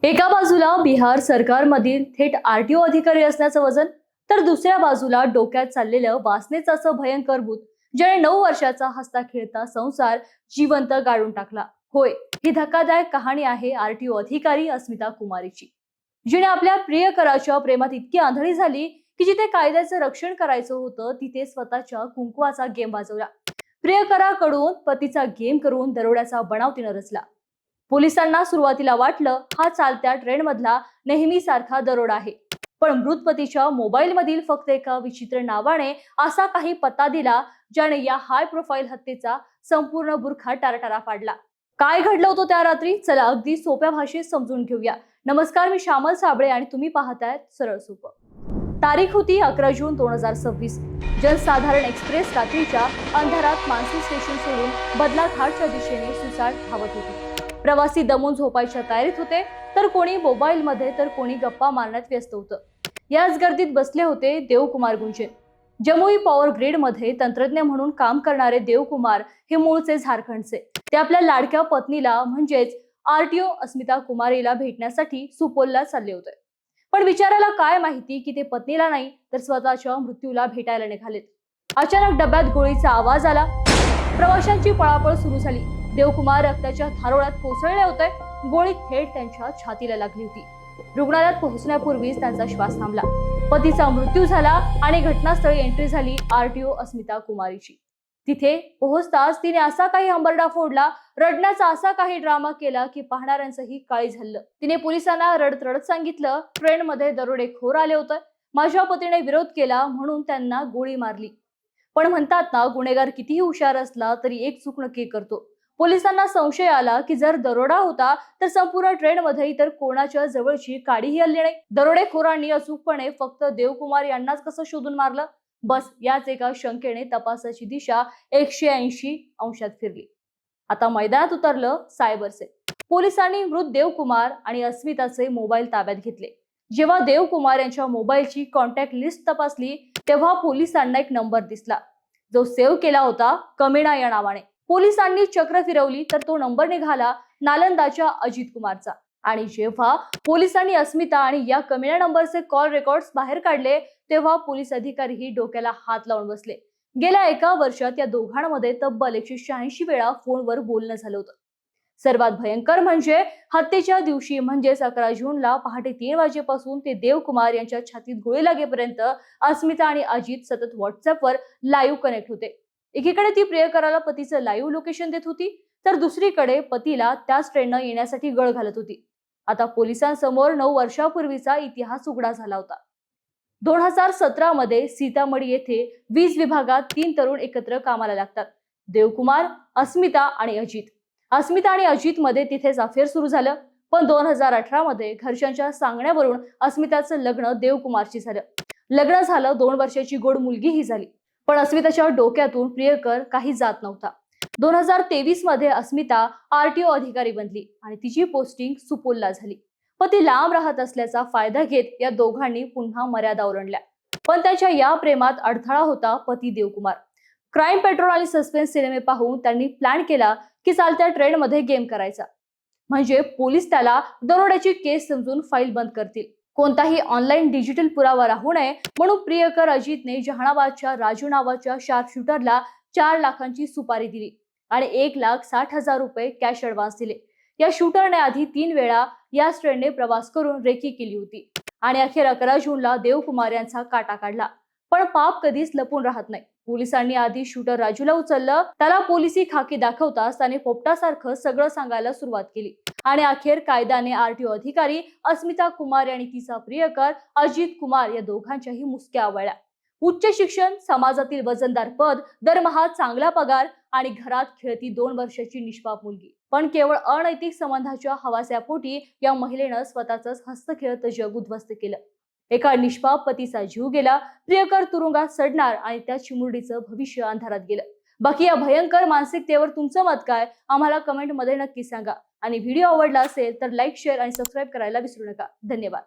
एका बाजूला बिहार सरकारमधील थेट आरटीओ अधिकारी असण्याचं वजन, तर दुसऱ्या बाजूला डोक्यात चाललेलं वासनेचं असं भयंकर भूत, ज्याने 9 वर्षाचा हसता खेळता संसार जिवंत गाळून टाकला. होय, ही धक्कादायक कहाणी आहे आरटीओ अधिकारी अस्मिता कुमारीची, जिने आपल्या प्रियकराच्या प्रेमात इतकी आंधळी झाली की जिथे कायद्याचं रक्षण करायचं होतं तिथे स्वतःच्या कुंकवाचा गेम वाजवला. प्रियकराकडून पतीचा गेम करून दरोड्याचा बनाव तिनं रचला. पोलिसांना सुरुवातीला वाटलं हा चालत्या ट्रेन मधला नेहमीसारखा दरोडा आहे, पण मृत पतीच्या मोबाईल मधील फक्त एका विचित्र नावाने असा काही पत्ता दिला ज्याने या हाय प्रोफाईल हत्येचा संपूर्ण बुरखा टारटारा फाडला. काय घडलं होतं त्या रात्री, चला अगदी सोप्या भाषेत समजून घेऊया. नमस्कार, मी श्यामल साबळे आणि तुम्ही पाहताय सरळ सोपं. तारीख होती 11 जून 2026. जनसाधारण एक्सप्रेस रात्रीच्या अंधारात मानसी स्टेशन सोडून बदलाघाटच्या दिशेने सुसाट धावत होती. प्रवासी दमून झोपायच्या तयारीत होते, तर कोणी मोबाईल मध्ये तर कोणी गप्पा मारण्यात व्यस्त होतं. याच गर्दीत बसले होते देवकुमार गुंजन. जमुई पॉवर ग्रिड मध्ये तंत्रज्ञ म्हणून काम करणारे देवकुमार हे मूळचे झारखंडचे. ते आपल्या लाडक्या पत्नीला म्हणजेच आरटीओ अस्मिता कुमारीला भेटण्यासाठी सुपोलला चालले होते. पण विचारायला काय माहिती की ते पत्नीला नाही तर स्वतःच्या मृत्यूला भेटायला निघालेत. अचानक डब्यात गोळीचा आवाज आला. प्रवाशांची पळापळ सुरू झाली. देवकुमार रक्ताच्या थारोळ्यात कोसळले होते. गोळी थेट त्यांच्या छातीला लागली होती. रुग्णालयात पोहोचण्यापूर्वीच त्यांचा श्वास थांबला. पतीचा मृत्यू झाला आणि घटनास्थळी एंट्री झाली आरटीओ अस्मिता कुमारीची. तिथे पोहोचताच तिने असा काही हंबरडा फोडला, रडण्याचा असा काही ड्रामा केला की पाहणाऱ्यांचंही काळी झालं. तिने पोलिसांना रडत रडत सांगितलं, ट्रेनमध्ये दरोडेखोर आले होते, माझ्या पतीने विरोध केला म्हणून त्यांना गोळी मारली. पण म्हणतात ना, गुन्हेगार कितीही हुशार असला तरी एक चूक नक्की करतो. पोलिसांना संशय आला की जर दरोडा होता तर संपूर्ण ट्रेनमध्ये इतर कोणाच्या जवळची काडीही हल्ली नाही. दरोडेखोरांनी अचूकपणे फक्त देवकुमार यांनाच कसं शोधून मारलं? बस याच एका शंकेने तपासाची दिशा 180 अंशात फिरली. आता मैदानात उतरलं सायबर सेल. पोलिसांनी मृत देवकुमार आणि अस्मिताचे मोबाईल ताब्यात घेतले. जेव्हा देवकुमार यांच्या मोबाईलची कॉन्टॅक्ट लिस्ट तपासली तेव्हा पोलिसांना एक नंबर दिसला, जो सेव्ह केला होता कमिणा या नावाने. पोलिसांनी चक्र फिरवली तर तो नंबर निघाला नालंदाच्या अजित कुमारचा. आणि जेव्हा पोलिसांनी अस्मिता आणि या कमिणा नंबरचे कॉल रेकॉर्ड्स बाहेर काढले तेव्हा पोलीस अधिकारीही डोक्याला हात लावून बसले. गेल्या एका वर्षात या दोघांमध्ये तब्बल 186 वेळा फोनवर बोलणं झालं होतं. सर्वात भयंकर म्हणजे हत्येच्या दिवशी म्हणजेच 11 जूनला पहाटे 3 वाजेपासून ते देवकुमार यांच्या छातीत गोळी लागेपर्यंत अस्मिता आणि अजित सतत व्हॉट्सअपवर लाईव्ह कनेक्ट होते. एकीकडे ती प्रियकराला पतीचं लाईव्ह लोकेशन देत होती, तर दुसरीकडे पतीला त्याच ट्रेननं येण्यासाठी गळ घालत होती. आता पोलिसांसमोर 9 वर्षापूर्वीचा इतिहास उघडा झाला होता. 2017 मध्ये सीतामढी येथे वीज विभागात 3 तरुण एकत्र कामाला लागतात. देवकुमार, अस्मिता आणि अजित. अस्मिता आणि अजित मध्ये तिथेच अफेअर सुरू झालं. पण 2018 मध्ये घरच्यांच्या सांगण्यावरून अस्मिताचं लग्न देवकुमारशी झालं. लग्न झालं, 2 वर्षाची गोड मुलगीही झाली. पण अस्मिताच्या डोक्यातून प्रियकर काही जात नव्हता. 2023 मध्ये अस्मिता आरटीओ अधिकारी बनली आणि तिची पोस्टिंग सुपोलला झाली. पण ती लांब राहत असल्याचा फायदा घेत या दोघांनी पुन्हा मर्यादा ओलांडल्या. पण त्याच्या या प्रेमात अडथळा होता पती देवकुमार. क्राईम पेट्रोल आणि सस्पेन्स सिनेमे पाहून त्यांनी प्लॅन केला की चालत्या ट्रेनमध्ये गेम करायचा, म्हणजे पोलीस त्याला दरोड्याची केस समजून फाईल बंद करतील. कोणताही ऑनलाईन डिजिटल पुरावा राहू नये म्हणून प्रियकर अजितने जहानाबादच्या राजू नावाच्या शार्प शूटरला 4 लाखांची सुपारी दिली आणि 1,60,000 रुपये कॅश ऍडव्हान्स दिले. या शूटरने आधी 3 वेळा या ट्रेनने प्रवास करून रेकी केली होती आणि अखेर 11 जूनला देवकुमार यांचा काटा काढला. पण पाप कधीच लपून राहत नाही. पोलिसांनी आधी शूटर राजूला उचललं. त्याला पोलिसी खाकी दाखवताच त्याने पोपटासारखं सगळं सांगायला सुरुवात केली आणि अखेर कायद्याने आरटीओ अधिकारी अस्मिता कुमार आणि तिचा प्रियकर अजित कुमार या दोघांच्याही मुसक्या आवळल्या. उच्च शिक्षण, समाजातील वजनदार पद, दरमहा चांगला पगार आणि घरात खेळती 2 वर्षाची निष्पाप मुलगी. पण केवळ अनैतिक संबंधाच्या हवास्यापोटी या महिलेनं स्वतःच हस्तखेळत जग उद्ध्वस्त केलं. एका निष्पाप पतीचा जीव गेला, प्रियकर तुरुंगात सडणार आणि त्या चिमुरडीचं भविष्य अंधारात गेलं. बाकी या भयंकर मानसिकतेवर तुमचं मत काय, आम्हाला कमेंट मध्ये नक्की सांगा. आणि व्हिडिओ आवडला असेल तर लाईक, शेअर आणि सबस्क्राईब करायला विसरू नका. धन्यवाद.